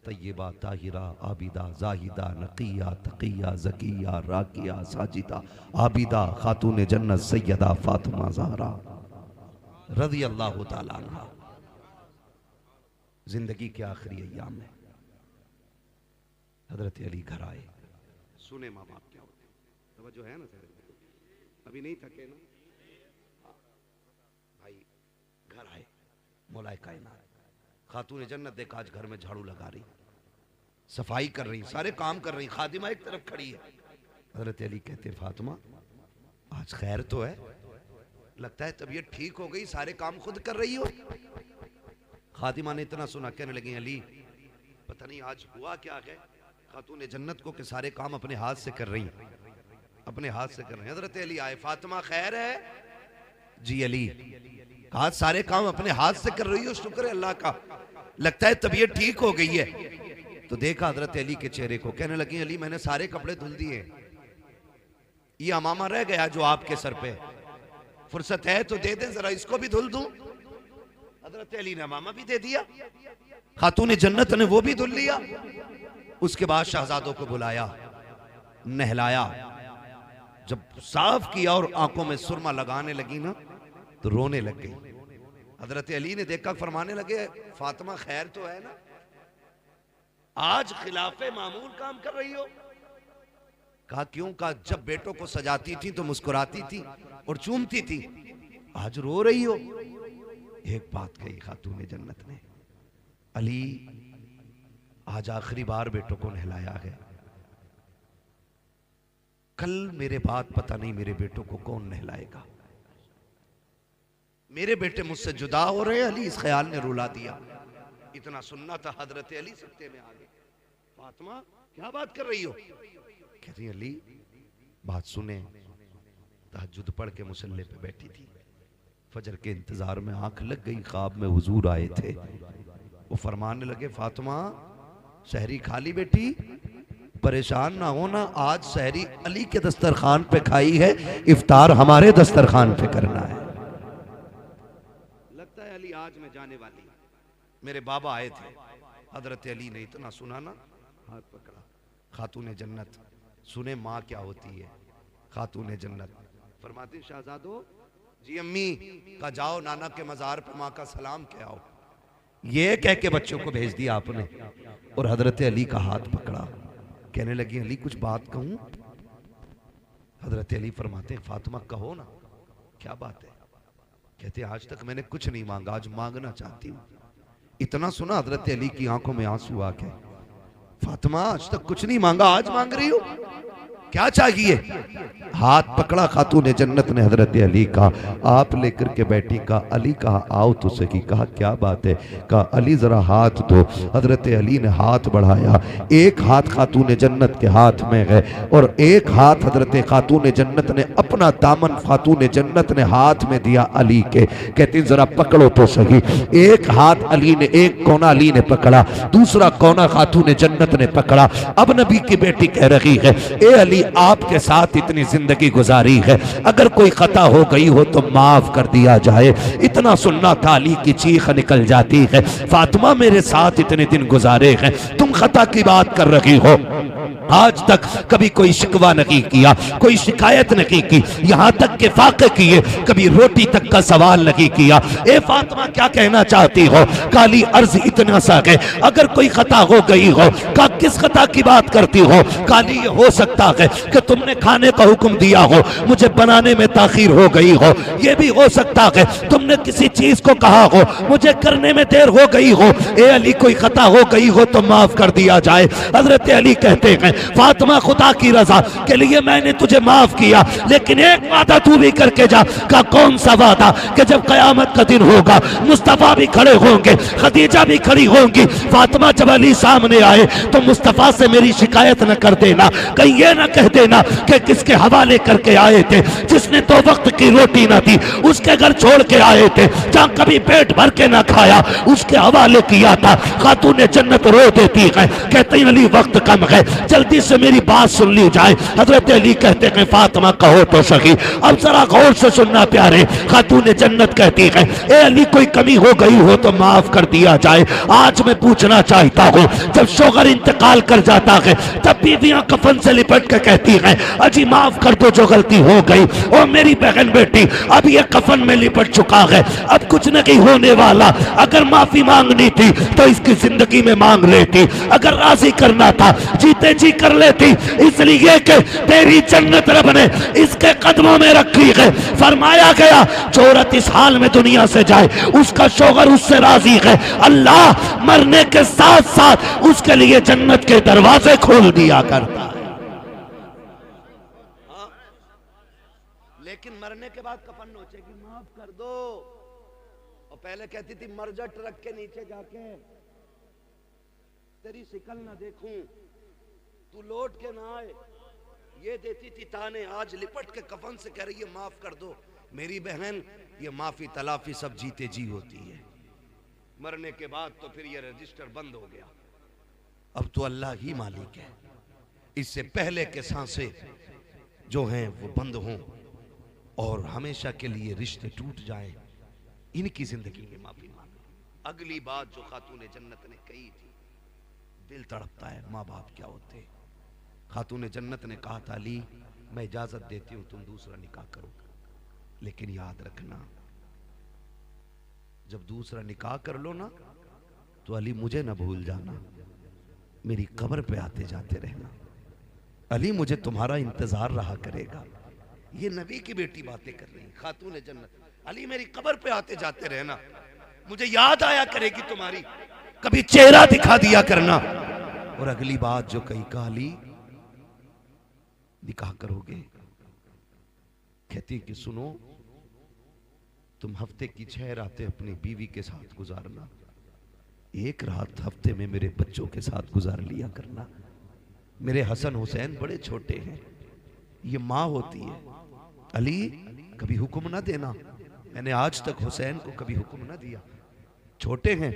तय्यबा ताहिरा आबिदा जाहिदा नकिया तकिया ज़किया राकिया साजिदा आबिदा खातून जन्नत सैयदा फातिमा ज़हरा रज़ी अल्लाह ताला अन्हा। जिंदगी के आखिरी अय्याम में हजरत अली घर आए। सुने माँ बाप क्या होते हैं, तवज्जो है ना सर, अभी नहीं थके ना भाई। घर आए, मौलाए कायनात खातून जन्नत देखा आज घर में झाड़ू लगा रही, सफाई कर रही, सारे काम कर रही, खादिमा एक तरफ खड़ी है। हजरत अली कहते फातिमा आज खैर तो है, लगता है तबीयत ठीक हो गई, सारे काम खुद कर रही हो। खातिमा ने इतना सुना, कहने लगी अली पता नहीं आज हुआ क्या है खातून जन्नत को कि सारे काम अपने हाथ से कर रही, अपने हाथ से कर रही। हजरत अली आए, फातिमा खैर है जी अली, आज सारे काम अपने हाथ से कर रही हो, शुक्र है अल्लाह का, लगता है तबीयत ठीक हो गई है। तो देखा हजरत अली के चेहरे को, कहने लगी अली मैंने सारे कपड़े धुल दिए, ये अमामा रह गया जो आपके सर पे, फुर्सत है तो दे दें जरा इसको भी धुल दूं। हजरत अली ने अमामा भी दे दिया, खातून जन्नत ने वो भी धुल लिया। उसके बाद शहजादों को बुलाया, नहलाया, जब साफ किया और आंखों में सुरमा लगाने लगी ना तो रोने लग गई। हजरत अली ने देखा, फरमाने लगे फातिमा खैर तो है ना, आज खिलाफे मामूल काम कर रही हो। कहा क्यों? कहा जब बेटों को सजाती थी तो मुस्कुराती थी और चूमती थी, आज रो रही हो। एक बात कही खातून जन्नत ने, अली आज आखिरी बार बेटों को नहलाया है, कल मेरे बाद पता नहीं मेरे बेटों को कौन नहलाएगा। मेरे बेटे मुझसे जुदा हो रहे हैं। अली इस ख्याल ने रुला दिया। इतना सुनना था, हजरत अली सत्ते में आ गए। फातिमा क्या बात कर रही हो? कहती अली बात सुने, तहज्जुद पढ़ के मुसल्ले पे बैठी थी, फजर के इंतजार में आंख लग गई, ख्वाब में हुजूर आए थे। वो फरमाने लगे फातिमा सहरी खा ली बेटी, परेशान ना होना, आज सहरी अली के दस्तरखान पे खाई है, इफ्तार हमारे दस्तरखान पे करना है। लगता है अली आज मैं जाने वाली, मेरे बाबा आए थे। हजरत अली ने इतना सुना ना, हाथ पकड़ा। खातून जन्नत सुने माँ क्या होती है। खातून जन्नत फरमाती शहजादो जी अम्मी का जाओ नाना के मजार पे माँ का सलाम कह आओ। ये कह के बच्चों को भेज दिया आपने और हजरत अली का हाथ पकड़ा। कहने लगी अली कुछ बात कहूं? हजरत अली फरमाते फातिमा कहो ना, क्या बात है? कहते आज तक मैंने कुछ नहीं मांगा, आज मांगना चाहती हूँ। इतना सुना हजरत अली की आंखों में आंसू आ गए। फातिमा आज तक कुछ नहीं मांगा, आज मांग रही हो, क्या चाहिए? हाथ पकड़ा खातून जन्नत ने हजरत अली का, आप लेकर के बैठी। कहा अली कहा आओ तो सही। कहा क्या बात है? कहा अली जरा हाथ दो। हजरत अली ने हाथ बढ़ाया, एक हाथ खातून जन्नत के हाथ में है और एक हाथ हजरत खातून जन्नत ने अपना दामन खातून जन्नत ने हाथ में दिया अली के। कहती जरा पकड़ो तो सही। एक हाथ अली ने, एक कोना अली ने पकड़ा, दूसरा कोना खातून जन्नत ने पकड़ा। अब नबी की बेटी कह रही है ए अली आपके साथ इतनी जिंदगी गुजारी है, अगर कोई खता हो गई हो तो माफ कर दिया जाए। इतना सुनना था, अली की चीख निकल जाती है। फातिमा मेरे साथ इतने दिन गुजारे हैं, तुम खता की बात कर रही हो। आज तक कभी कोई शिकवा नहीं किया, कोई शिकायत नहीं की, यहाँ तक के फाके किए, कभी रोटी तक का सवाल नहीं किया। ए फातिमा क्या कहना चाहती हो? काली अर्ज इतना सा है, अगर कोई खता हो गई हो। का किस खता की बात करती हो? काली ये हो सकता है कि तुमने खाने का हुक्म दिया हो, मुझे बनाने में ताखीर हो गई हो। यह भी हो सकता है तुमने किसी चीज को कहा हो, मुझे करने में देर हो गई हो। ए अली कोई खता हो गई हो तो माफ कर दिया जाए। हजरत अली कहते हैं फातिमा खुदा की रजा के लिए मैंने तुझे माफ किया, लेकिन एक वादा तू भी करके जा। का कौन सा वादा? कि जब कयामत का दिन होगा, मुस्तफा भी खड़े होंगे, खदीजा भी खड़ी होंगी। फातिमा जब अली सामने आए तो मुस्तफा से मेरी शिकायत न कर देना, कहीं ये ना कह देना कि किसके हवाले करके आए थे, जिसने तो वक्त की रोटी ना दी उसके घर छोड़ के आए थे, जहां कभी पेट भर के ना खाया उसके हवाले किया था। खातून जन्नत रो देती है, कहते हैं अली वक्त कम है, जल्दी से मेरी बात सुन ली जाए। हजरत अली कहते हैं फातिमा कहो तो सही। अब जरा गौर से सुनना प्यारे, खातून जन्नत कहती है ए अली कोई कमी हो गई हो तो माफ कर दिया जाए। आज मैं पूछना चाहता हूँ, जब शोहर इंतकाल कर जाता है तब बीवियां कफन से लिपट के कहती हैं अजी माफ कर दो जो गलती हो गई। ओ मेरी बहन बेटी अब ये कफन में लिपट चुका है, अब कुछ नहीं होने वाला। अगर माफी मांगनी थी तो इसकी जिंदगी में मांग लेती, अगर राजी करना था जीते जी कर लेती, इसलिए कि तेरी जन्नत रब ने इसके कदमों में रखी है। फरमाया गया जो औरत इस हाल में दुनिया से जाए उसका शौहर उससे राजी है, अल्लाह मरने के साथ साथ उसके लिए जन्नत के दरवाजे खोल दिया करता है। लेकिन मरने के बाद कफन नोचेगी माफ कर दो, और पहले कहती थी मर जा ट्रक के नीचे जाके, तेरी शिकल ना देखूं, तू लौट के ना आए, ये देती थी ताने। आज लिपट के कफन से कह रही है माफ कर दो। मेरी बहन ये माफी तलाफी सब जीते जी होती है, मरने के बाद तो फिर ये रजिस्टर बंद हो गया। अब तो अल्लाह ही मालिक है, इससे पहले के सांसें जो हैं वो बंद हों और हमेशा के लिए रिश्ते टूट जाएं, इनकी जिंदगी में माफी मांगो। अगली बात जो खातून जन्नत ने कही थी, दिल तड़पता है, माँ बाप क्या होते। खातून जन्नत ने कहा था अली मैं इजाजत देती हूं तुम दूसरा निकाह करो, लेकिन याद रखना जब दूसरा निकाह कर लो ना तो अली मुझे ना भूल जाना, मेरी कब्र पे आते जाते रहना, अली मुझे तुम्हारा इंतजार रहा करेगा। ये नबी की बेटी बातें कर रही खातून जन्नत, अली मेरी कब्र पे आते जाते रहना, मुझे याद आया करेगी तुम्हारी, कभी चेहरा दिखा दिया करना। और अगली बात जो कही कहा अली निकाह करोगे, कहती कि सुनो तुम हफ्ते की 6 रातें अपनी बीवी के साथ गुजारना, एक रात हफ्ते में मेरे बच्चों के साथ गुजार लिया करना। मेरे हसन हुसैन बड़े छोटे हैं, ये माँ होती है, अली कभी हुक्म ना देना, मैंने आज तक हुसैन को कभी हुक्म ना दिया, छोटे हैं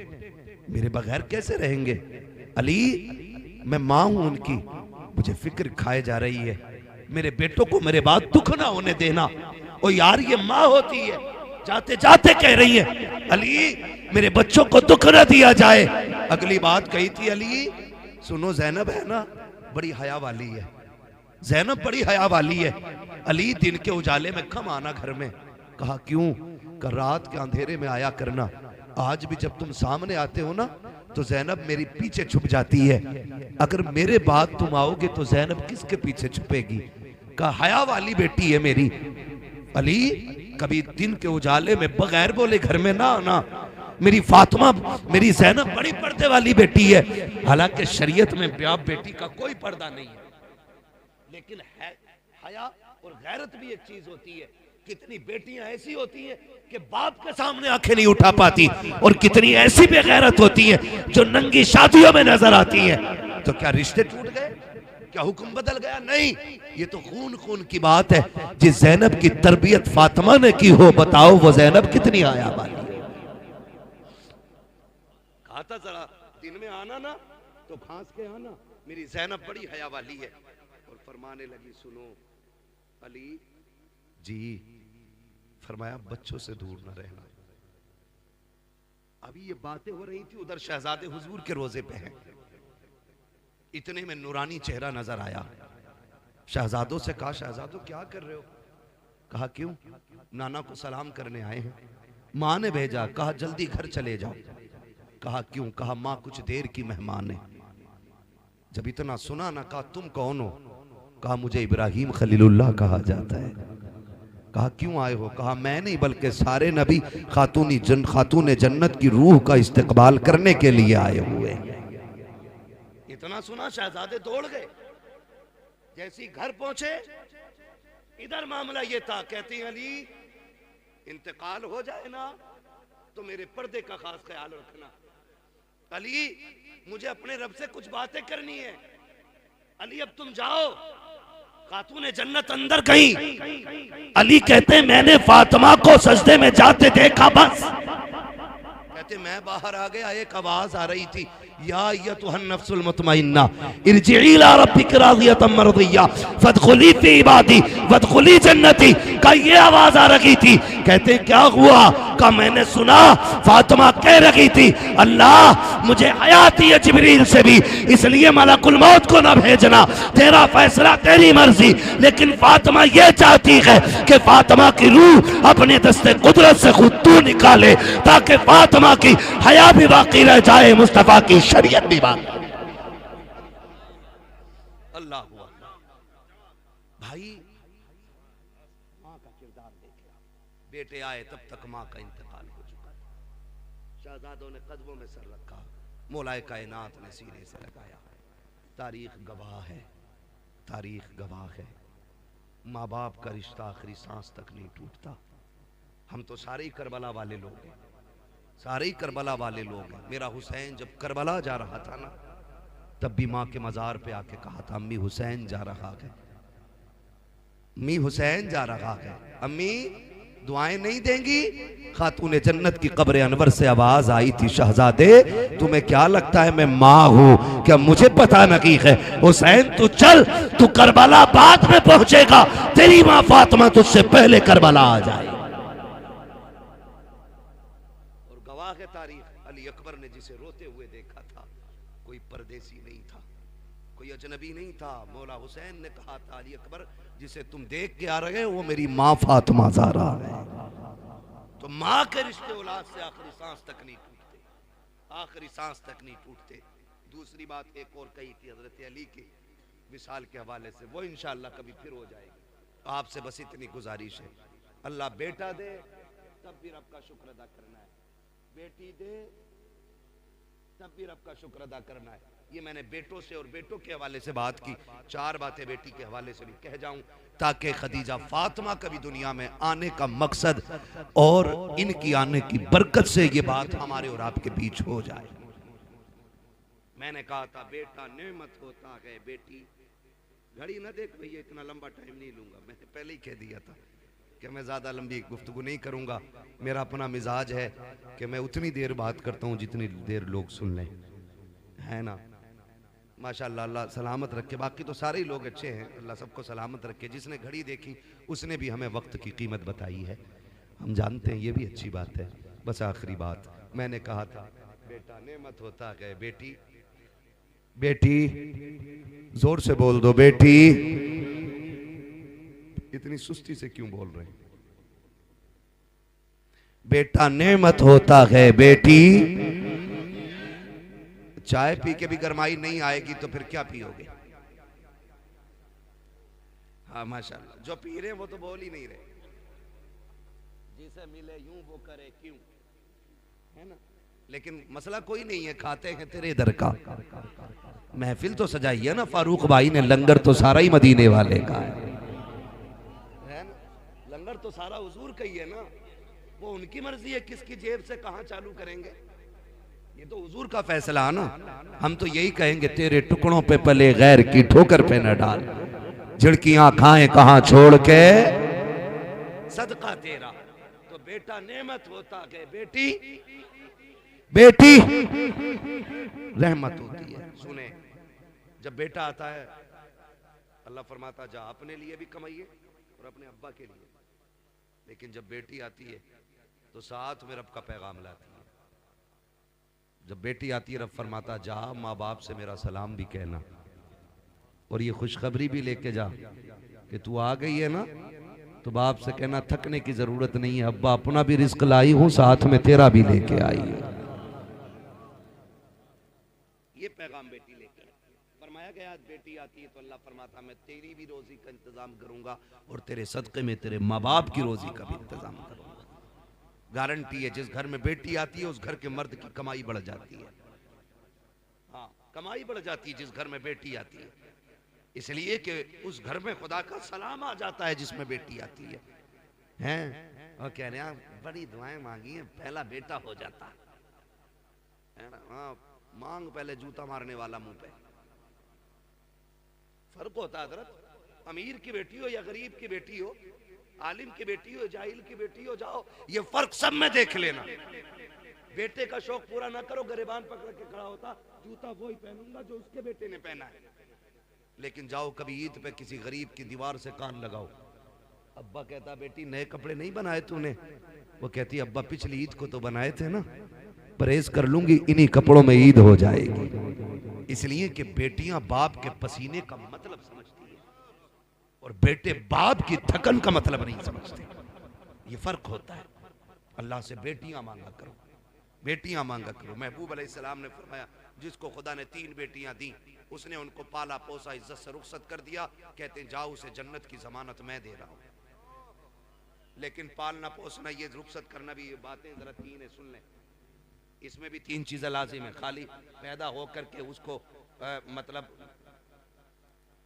मेरे बगैर कैसे रहेंगे। अली मैं माँ हूं उनकी, मुझे फिक्र खाए जा रही है, मेरे बेटों को मेरे बाद दुख ना होने देना। ओ यार ये माँ होती है, जाते जाते कह रही है अली मेरे बच्चों को दुख ना दिया जाए। अगली बात कही थी अली सुनो ज़ैनब है ना बड़ी हया वाली है, ज़ैनब बड़ी हया वाली है, अली दिन के उजाले में कम आना घर में। कहा क्यों? कल रात के अंधेरे में आया करना, आज भी जब तुम सामने आते हो ना तो ज़ैनब मेरी पीछे छुप जाती है, अगर मेरे बाद तुम आओगे तो ज़ैनब किसके पीछे छुपेगी। कहा हया वाली बेटी है मेरी, अली कभी दिन के उजाले में बगैर बोले घर में ना आना, मेरी फातिमा मेरी ज़ैनब बड़ी पर्दे वाली बेटी है। हालांकि शरीयत में बाप बेटी का कोई पर्दा नहीं है, लेकिन है हया और गैरत भी एक चीज होती है। कितनी बेटियां ऐसी होती हैं कि बाप के सामने आंखें नहीं उठा पाती, और कितनी ऐसी बेगैरत होती हैं जो नंगी शादियों में नजर आती हैं। तो क्या रिश्ते टूट गए? क्या हुक्म बदल गया? नहीं, ये तो खून खून की बात है। जिस ज़ैनब की तरबियत फातिमा ने की हो, बताओ वो ज़ैनब कितनी हया वाली है। कहा था जरा दिन में आना ना तो खांस के आना, मेरी ज़ैनब बड़ी हया वाली है। और फरमाने लगी सुनो अली जी, फरमाया बच्चों से दूर न रहना। अभी ये बातें हो रही थी, उधर शहजादे हुजूर के रोजे पे हैं, इतने में नूरानी चेहरा नजर आया। शहजादों से कहा शहजादों क्या कर रहे हो? कहा क्यों? नाना को सलाम करने आए हैं, माँ ने भेजा। कहा जल्दी घर चले जाओ। कहा क्यों? कहा माँ कुछ देर की मेहमान है। जब इतना सुना ना, कहा तुम कौन हो? कहा मुझे इब्राहिम खलीलुल्लाह कहा जाता है। कहा क्यों आए हो? कहा मैं नहीं बल्कि सारे नबी खातून जन्नत की रूह का इस्तकबाल करने के लिए आए हुए। इतना सुना शहजादे दौड़ गए। जैसी घर पहुंचे इधर मामला ये था, कहती अली इंतकाल हो जाए ना तो मेरे पर्दे का खास ख्याल रखना। अली मुझे अपने रब से कुछ बातें करनी है। अली अब तुम जाओ। खातून जन्नत अंदर गई। अली कहते मैंने फातिमा को सजदे में जाते देखा, बस कहते मैं बाहर आ गया, एक आवाज आ रही थी, या अय्युहन नफ्सुल मुतमइन्ना इरजिई इला रब्बिक राज़ियतम मरज़िय्या फदखुली फी इबादी वदखुली जन्नती। का ये आवाज आ रही थी। कहते क्या हुआ? का मैंने सुना फातिमा कह रही थी अल्लाह मुझे हयात दी है जिब्रील से भी, इसलिए मलकुल मौत को ना भेजना, तेरा फैसला तेरी मर्जी। लेकिन फातिमा ये चाहती है कि फातिमा की रूह अपने दस्ते कुदरत से खुद तू निकाले, ताकि फातिमा की हया भी बाकी रह जाए, मुस्तफा की शरीयत भी बाकी। अल्लाह हुआ भाई, माँ का किरदार देखे, बेटे आए तब तक माँ का इंतकाल हो चुका। शहजादों ने कदमों में सर रखा, मौलाए कायनात ने सीने से लगाया। तारीख गवाह है, तारीख गवाह है। माँ बाप का रिश्ता आखिरी सांस तक नहीं टूटता। हम तो सारे ही करबला वाले लोग हैं, सारे ही करबला वाले लोग हैं। मेरा हुसैन जब करबला जा रहा था ना, तब भी माँ के मज़ार पे आके कहा था अम्मी हुसैन जा रहा है, अम्मी हुसैन जा रहा है। अम्मी दुआएं नहीं देंगी? खातूने जन्नत की कब्र अनवर से आवाज आई थी, शहजादे तुम्हें क्या लगता है मैं माँ हूँ क्या? मुझे पता नहीं है। हुसैन तू चल, तू करबला बाद में पहुंचेगा, तेरी माँ फातिमा तुझसे पहले करबला आ जाए। और गवाह है तारीख, अली अकबर ने जिसे रोते हुए देखा था, कोई परदेसी नहीं था, कोई अजनबी नहीं था। मौला हुसैन ने कहा था अली अकबर जिसे तुम देख के आ रहे हो वो मेरी माँ फातिमा ज़हरा है। तो माँ के रिश्ते औलाद से आखिरी सांस तक नहीं टूटते, आखिरी सांस तक नहीं टूटते। दूसरी बात एक और कही थी हजरत अली की विसाल के हवाले से, वो इंशाअल्लाह कभी फिर हो जाएगी। आपसे बस इतनी गुजारिश है, अल्लाह बेटा दे तब भी रब का शुक्र अदा करना है, बेटी दे तब भी रब का शुक्र अदा करना है। ये मैंने बेटों से और बेटों के हवाले से बात की, चार बातें बेटी के हवाले से भी कह जाऊं ताकि खदीजा फातिमा का भी दुनिया में आने का मकसद और इनकी आने की बरकत से ये बात हमारे और आपके बीच हो जाए। मैंने कहा था बेटा नेमत होता है, बेटी घड़ी ना देख भैया, इतना लंबा टाइम नहीं लूंगा, मैंने पहले ही कह दिया था कि मैं ज्यादा लंबी गुफ्तगू नहीं करूंगा। मेरा अपना मिजाज है कि मैं उतनी देर बात करता हूं जितनी देर लोग सुन लें, है ना। माशाअल्लाह, अल्लाह सलामत रखे। बाकी तो सारे ही लोग अच्छे हैं, अल्लाह सबको सलामत रखे। जिसने घड़ी देखी उसने भी हमें वक्त की कीमत बताई है, हम जानते हैं, ये भी अच्छी बात है। बस आखिरी बात मैंने कहा था बेटा नेमत होता है, बेटी बेटी जोर से बोल दो बेटी। इतनी सुस्ती से क्यों बोल रहे हैं? बेटा नेमत होता है बेटी। चाय पी के भी गरमाई नहीं आएगी तो फिर क्या पियोगे? हाँ माशाल्लाह, जो पी रहे वो तो बोल ही नहीं रहे। जिसे मिले यूं वो करे क्यों, है ना। लेकिन मसला कोई नहीं है, खाते हैं तेरे दर का। महफिल तो सजाई है ना फारूक भाई ने, लंगर तो सारा ही मदीने वाले का है ना। लंगर तो सारा हुजूर का ही है ना, वो उनकी मर्जी है किसकी जेब से कहां चालू करेंगे, ये तो हुजूर का फैसला है ना। हम तो यही कहेंगे तेरे टुकड़ों पे पले गैर की ठोकर पे न डाल, झिड़कियां खाएं कहां छोड़ के सदका तेरा। तो बेटा नेमत होता है, बेटी बेटी रहमत होती है। सुने, जब बेटा आता है अल्लाह फरमाता जा अपने लिए भी कमाइए और अपने अब्बा के लिए, लेकिन जब बेटी आती है तो साथ में रब का पैगाम लाती है। जब बेटी आती है रब फरमाता जा माँ बाप से मेरा सलाम भी कहना और ये खुशखबरी भी लेके जा कि तू आ गई है ना, तो बाप से कहना थकने की जरूरत नहीं है, अब्बा अपना भी रिस्क लाई हूं साथ में तेरा भी लेके आई है। ये पैगाम बेटी लेकर फरमाया गया। बेटी आती है तो अल्लाह फरमाता मैं तेरी भी रोजी का इंतजाम करूंगा और तेरे सदके में तेरे माँ बाप की रोजी का भी इंतजाम करूंगा। गारंटी है, जिस घर में बेटी आती है उस घर के मर्द की कमाई बढ़ जाती है। हाँ, कमाई बढ़ जाती है जिस घर में बेटी आती है, इसलिए कि उस घर में खुदा का सलाम आ जाता है जिसमें बेटी आती है। हैं और कह रहे हैं बड़ी दुआएं मांगी हैं, पहला बेटा हो जाता है ना। हाँ, मांग पहले जूता मारने वाला मुंह पे। फर्क होता है हजरत, अमीर की बेटी हो या गरीब की बेटी हो, आलिम की बेटी हो जाहिल की बेटी हो, जाओ ये फर्क सब में देख लेना। बेटे का शौक पूरा ना करो, गिरबान पकड़ के खड़ा होता, जूता वही पहनूंगा जो उसके बेटे ने पहना है। लेकिन जाओ कभी ईद पे किसी गरीब की दीवार से कान लगाओ, अब्बा कहता बेटी नए कपड़े नहीं बनाए तूने, वो कहती अब्बा पिछली ईद को तो बनाए थे ना, परहेज कर लूंगी इन्हीं कपड़ों में ईद हो जाएगी। इसलिए कि बेटियां बाप के पसीने का मतलब समझती है और बेटे बाप की थकन का मतलब नहीं समझते। ये फर्क होता है। अल्लाह से बेटियां मांगा करो, बेटियां मांगा करो। महबूब अलैहिस्सलाम ने फरमाया जिसको खुदा ने 3 बेटियां दी, उसने उनको पाला पोसा इज्जत से रुखसत कर दिया, कहते हैं जाओ उसे जन्नत की जमानत मैं दे रहा हूं। लेकिन पालना पोसना ये रुखसत करना भी, ये बातें जरा 3 है, सुन लें। इसमें भी 3 चीजें लाजिम है। खाली पैदा होकर के उसको मतलब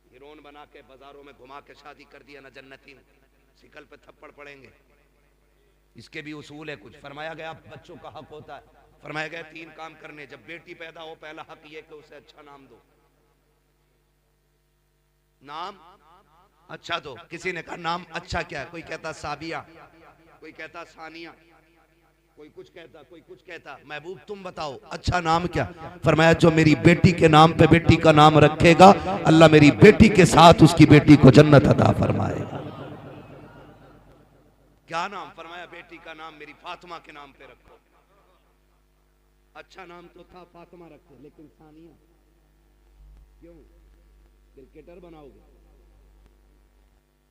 हीरोइन बना के बाजारों में घुमा के शादी कर दिया ना, जन्नती शिकल पे थप्पड़ पड़ेंगे। इसके भी उसूल है कुछ। फरमाया गया बच्चों का हक होता है, फरमाया गया 3 काम करने। जब बेटी पैदा हो पहला हक ये कि उसे अच्छा नाम दो, नाम अच्छा दो। किसी ने कहा नाम अच्छा क्या है, कोई कहता साबिया, कोई कहता सानिया, कोई कुछ कहता, कोई कुछ कहता। महबूब तुम बताओ अच्छा नाम क्या? फरमाया जो मेरी बेटी के नाम पे बेटी का नाम रखेगा, अल्लाह मेरी बेटी के साथ उसकी बेटी को जन्नत अता फरमाएगा। क्या नाम? फरमाया बेटी का नाम मेरी फातिमा के नाम पे रखो। अच्छा नाम तो था फातिमा रखो, लेकिन सानिया क्यों? क्रिकेटर बनाओगे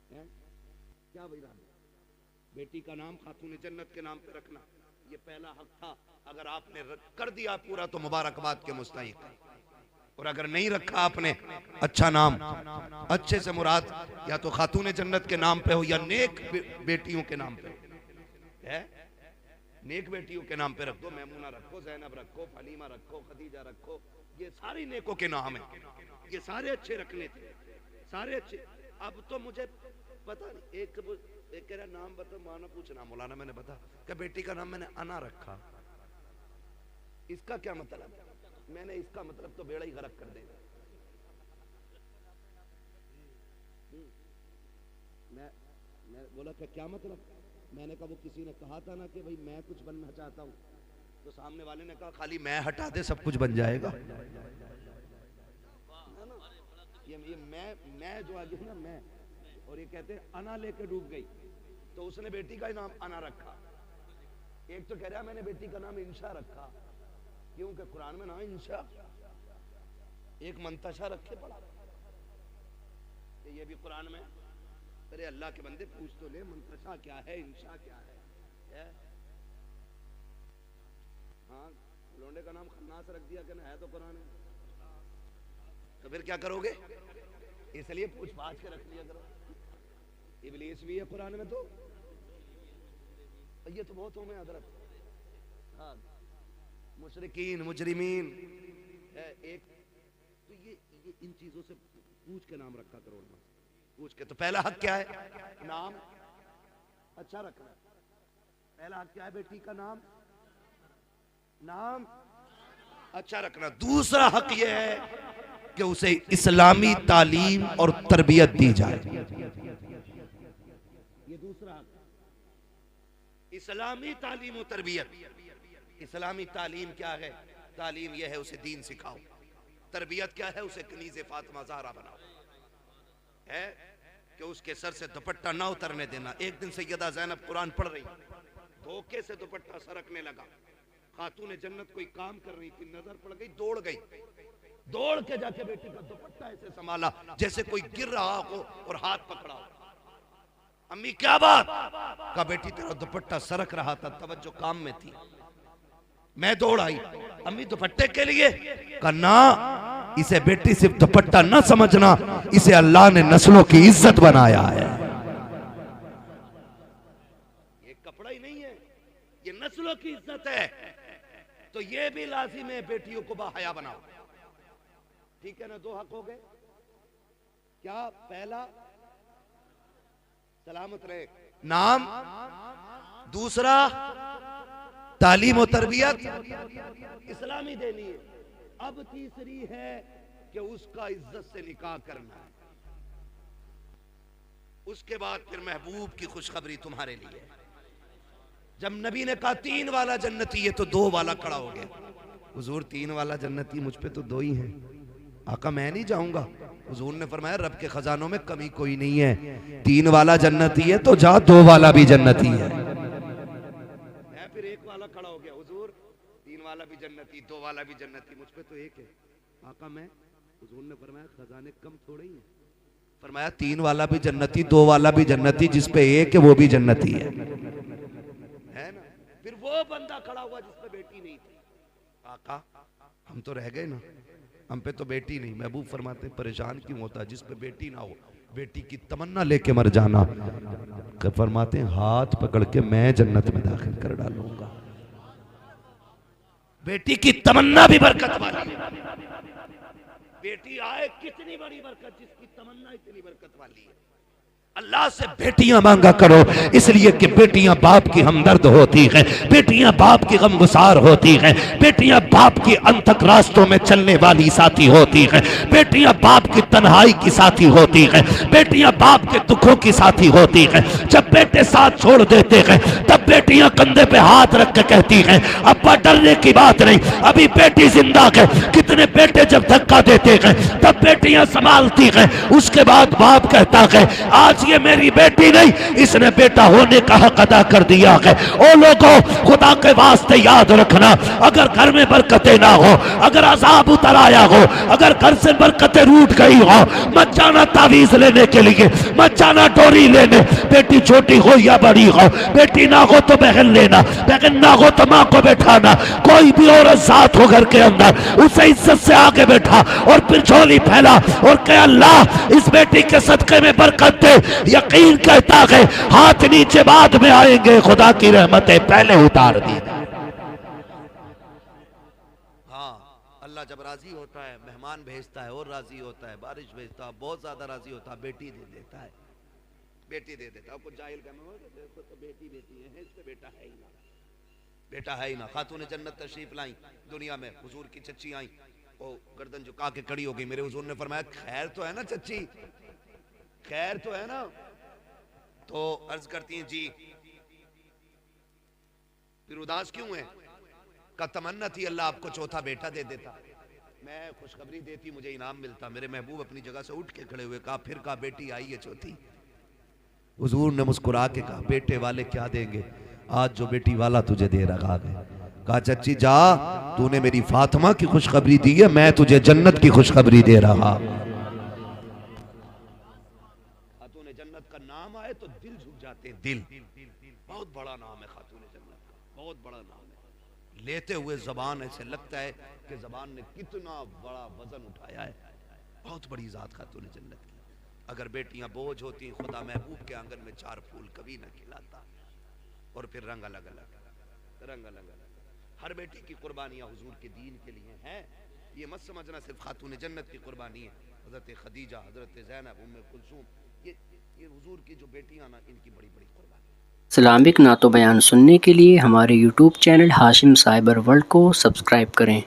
क्या भाई? बेटी का नाम खातून जन्नत के नाम पे रखना ये पहला हक था। अगर आपने कर दिया पूरा तो मुबारकबाद के मुस्तहिक, और अगर नहीं रखा आपने अच्छा नाम, अच्छे से मुराद या तो खातून जन्नत के नाम पे हो या नेक बेटियों के नाम पे है। नेक बेटियों के नाम पे रख दो, मैमूना रखो, ज़ैनब रखो, फलीमा रखो, खदीजा रखो, ये सारी नेकों के नाम है, ये सारे अच्छे रखने थे, सारे अच्छे। अब तो मुझे पता नहीं, एक कह रहा नाम बता, माना पूछना मौलाना, मैंने बता क्या बेटी का नाम मैंने अना रखा, इसका क्या मतलब? मैंने इसका मतलब तो बेड़ा ही गरक कर देगा। मैं बोला क्या मतलब? मैंने कहा वो किसी ने कहा था ना कि भाई मैं कुछ बनना चाहता हूँ, तो सामने वाले ने कहा खाली मैं हटा दे सब कुछ बन जाएगा। ये मैं जो आगे ना मैं, और ये कहते हैं अना लेके डूब गई, तो उसने बेटी का नाम अना रखा। एक तो कह रहा मैंने बेटी का नाम इंशा रखा, क्योंकि कुरान में नाम इंशा। एक मंतशा रखे पड़ा, ये भी कुरान में। अरे अल्लाह के बंदे पूछ तो ले, मंतशा क्या है, इंशा क्या है? हाँ, लोंडे का नाम खन्नास रख दिया, कहना है तो कुरान में, तो फिर क्या करोगे? इसलिए पूछ पाछ के रख लिया करो। इब्लीस भी है कुरान में, तो ये तो बहुत होंगे हजरत। हाँ, मुशरिकीन मुजरिमीन है एक, तो ये इन चीजों से पूछ के नाम रखा करो ना, पूछ के। तो पहला हक क्या है? नाम अच्छा रखना। पहला हक क्या है बेटी का? नाम अच्छा रखना। दूसरा हक यह है कि उसे इस्लामी तालीम और तरबियत दी जाए। ये दूसरा हक, इस्लामी तालीम और तरबियत। इस्लामी तालीम क्या है? तालीम यह है उसे दीन सिखाओ। तरबियत क्या है? उसे कनीज़े फातिमा ज़हरा बनाओ, है कि उसके सर से दुपट्टा ना उतरने देना। एक दिन सैयदा ज़ैनब कुरान पढ़ रही, धोखे से दुपट्टा सरकने लगा। खातून जन्नत कोई काम कर रही थी, नजर पड़ गई, दौड़ गई, दौड़ के जाके बेटी का दुपट्टा ऐसे संभाला जैसे कोई गिर रहा हो और हाथ पकड़ा हो। अम्मी क्या बात? कहा बेटी तेरा दुपट्टा सरक रहा था, तवज्जो काम में थी, मैं दौड़ आई। अम्मी दुपट्टे के लिए? कहा ना, इसे बेटी सिर्फ दुपट्टा न समझना, इसे अल्लाह ने नस्लों की इज्जत बनाया है। ये कपड़ा ही नहीं है, ये नस्लों की इज्जत है। तो ये भी लाजिम है बेटियों को बाहया बनाओ। ठीक है ना? 2 हक हो गए। क्या? पहला सलामत रहे नाम, दूसरा तालीम और तरबियत इस्लामी देनी है। अब तीसरी है कि उसका इज्जत से निकाह करना है। उसके बाद फिर महबूब की खुशखबरी तुम्हारे लिए। जब नबी ने कहा 3 वाला जन्नती है तो 2 वाला खड़ा हो गया। हुजूर 3 वाला जन्नती, मुझ पे तो 2 ही हैं। आका मैं नहीं जाऊंगा। हुजूर ने फरमाया रब के खजानों में कमी कोई नहीं है, 3 वाला जन्नती है तो जा 2 वाला भी जन्नती है। फिर 1 वाला खड़ा हो गया। हुजूर 3 वाला भी जन्नती, 2 वाला भी जन्नती, मुझ पे तो 1 है। आका मैं, हुजूर ने फरमाया खजाने कम थोड़े ही हैं। फरमाया 3 वाला भी जन्नती, 2 वाला भी जन्नती, जिस पे 1 है वो भी जन्नती है ना। फिर वो बंदा खड़ा हुआ जिस पे बेटी नहीं थी। आका हम तो रह गए ना, हम पे तो बेटी नहीं। महबूब फरमाते परेशान क्यों होता, जिस पे बेटी ना हो, बेटी की तमन्ना लेके मर जाना। फरमाते हाथ पकड़ के मैं जन्नत में दाखिल कर डालूंगा। बेटी की तमन्ना भी बरकत वाली है। बेटी आए कितनी बड़ी बरकत, जिसकी तमन्ना इतनी बरकत वाली है। अल्लाह से बेटियां मांगा करो, इसलिए कि बेटियां बाप की हमदर्द होती हैं, बेटियां बाप की गमगुसार होती हैं, बेटियां बाप की अंतक रास्तों में चलने वाली साथी होती हैं, बेटियां बाप की तन्हाई की साथी होती हैं, बेटियां बाप के दुखों की साथी होती हैं। जब बेटे साथ छोड़ देते हैं तब बेटियां कंधे पे हाथ रख के कहती हैं अब्बा डरने की बात नहीं, अभी बेटी जिंदा है। कितने बेटे जब धक्का देते हैं तब बेटियां संभालती हैं। उसके बाद बाप कहता है आज ये मेरी बेटी नहीं, इसने बेटा होने का हक अदा कर दिया है। ओ लोगों, खुदा के वास्ते याद रखना, अगर घर में बरकतें ना हो, अगर अजाब उतर आया हो, अगर घर से बरकतें रूठ गई हो, मत जाना तावीज लेने के लिए, मत जाना डोरी लेने। बेटी छोटी हो या बड़ी हो, बेटी ना हो तो बहन लेना, बहन ना हो तो माँ को बैठाना। कोई भी औरत साथ हो घर के अंदर, उसे इज्जत से आगे बैठा और फिर झोली फैला और कह अल्लाह इस बेटी के सदके में बरकत दे। यकीन कहता है हाथ नीचे बाद में आएंगे, खुदा की रहमतें पहले उतार दी। हाँ, अल्लाह जब राजी होता है मेहमान भेजता है और राजी होता है, बारिश भेजता है, बहुत ज्यादा राजी होता है, बेटी दे देता है, बेटी दे देता है। कुछ जाहिल तो बेटी बेटी है, इससे बेटा है ही ना, बेटा है ही ना। खातून जन्नत तशरीफ लाई दुनिया में, हुजूर की चच्ची आई, वो गर्दन झुका के खड़ी हो गई। मेरे हुजूर ने फरमाया खैर तो है ना चच्ची, खैर तो है ना। तो अर्ज करती हैं जी फिर उदास क्यों है? का तमन्ना थी अल्लाह आपको चौथा बेटा दे देता, मैं खुशखबरी देती, मुझे इनाम मिलता। मेरे महबूब अपनी जगह से उठ के खड़े हुए, कहा फिर कहा बेटी आई है चौथी। हुजूर ने मुस्कुरा के कहा बेटे वाले क्या देंगे, आज जो बेटी वाला तुझे दे रहा है। कहा चच्ची जा, तूने मेरी फातिमा की खुशखबरी दी है, मैं तुझे जन्नत की खुशखबरी दे रहा। खातून जन्नत का नाम आए तो दिल झुक जाते हैं, दिल। बहुत बड़ा नाम है खातून जन्नत का, बहुत बड़ा नाम है। लेते हुए जबान ऐसे लगता है कि जबान ने कितना बड़ा वजन उठाया है। बहुत बड़ी जात खातून जन्नत की। अगर बेटियां बोझ होती, खुदा महबूब के आंगन में 4 फूल कभी न खिलाता। और फिर रंग अलग अलग, रंग अलग अलग। हर बेटी की कुर्बानियां हुजूर के दीन के लिए हैं। ये मत समझना सिर्फ खातून जन्नत की कुर्बानी है। हजरत खदीजा, हजरत ज़ैनब, उम्मे कुलसूम, ये हुजूर की जो बेटियां ना, इनकी बड़ी बड़ी कुर्बानी। इस्लामिक नातो बयान सुनने के लिए हमारे YouTube channel Hashim cyber world को सब्सक्राइब करें।